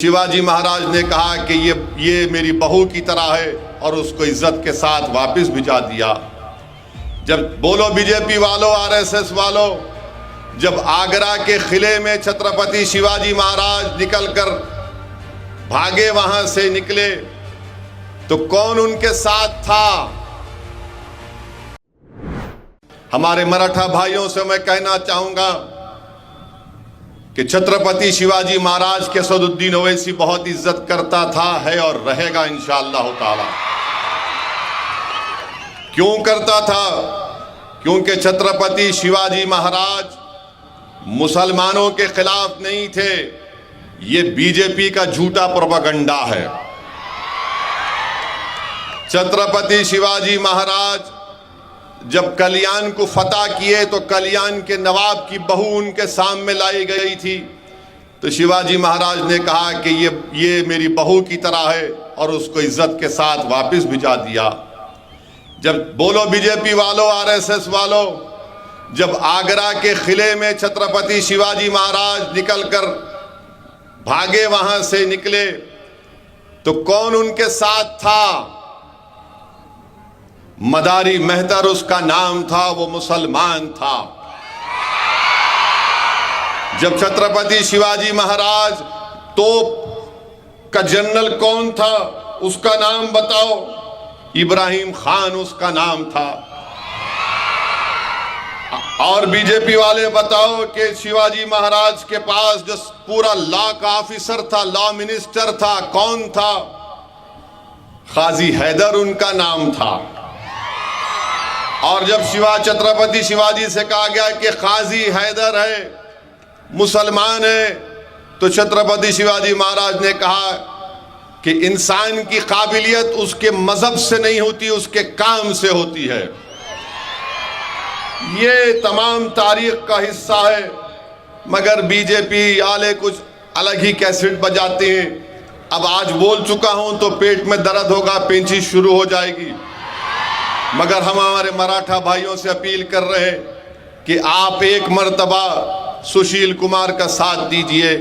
शिवाजी महाराज ने कहा कि ये मेरी बहू की तरह है और उसको इज्जत के साथ वापस भिजा दिया। जब बोलो बीजेपी वालों, आरएसएस वालों, जब आगरा के किले में छत्रपति शिवाजी महाराज निकलकर भागे, वहां से निकले, तो कौन उनके साथ था? हमारे मराठा भाइयों से मैं कहना चाहूंगा कि छत्रपति शिवाजी महाराज के असदुद्दीन ओवैसी बहुत इज्जत करता था, है और रहेगा इंशाअल्लाह ताला। क्यों करता था? क्योंकि छत्रपति शिवाजी महाराज मुसलमानों के खिलाफ नहीं थे। ये बीजेपी का झूठा प्रोपेगेंडा है। छत्रपति शिवाजी महाराज जब कल्याण को फतह किए तो कल्याण के नवाब की बहू उनके सामने लाई गई थी, तो शिवाजी महाराज ने कहा कि ये मेरी बहू की तरह है और उसको इज्जत के साथ वापस भिजा दिया। जब बोलो बीजेपी वालों, आरएसएस वालों, जब आगरा के किले में छत्रपति शिवाजी महाराज निकलकर भागे, वहां से निकले, तो कौन उनके साथ था? मदारी मेहतर उसका नाम था, वो मुसलमान था। जब छत्रपति शिवाजी महाराज तोप का जनरल कौन था? उसका नाम बताओ। इब्राहिम खान उसका नाम था। और बीजेपी वाले बताओ कि शिवाजी महाराज के पास जो पूरा लॉ का ऑफिसर था, लॉ मिनिस्टर था, कौन था? काजी हैदर उनका नाम था। और जब छत्रपति शिवाजी से कहा गया कि काजी हैदर है, मुसलमान है, तो छत्रपति शिवाजी महाराज ने कहा कि इंसान की काबिलियत उसके मजहब से नहीं होती, उसके काम से होती है। ये तमाम तारीख का हिस्सा है, मगर बीजेपी वाले कुछ अलग ही कैसेट बजाते हैं। अब आज बोल चुका हूं तो पेट में दर्द होगा, पेंचिश शुरू हो जाएगी। मगर हम हमारे मराठा भाइयों से अपील कर रहे हैं कि आप एक मर्तबा सुशील कुमार का साथ दीजिए।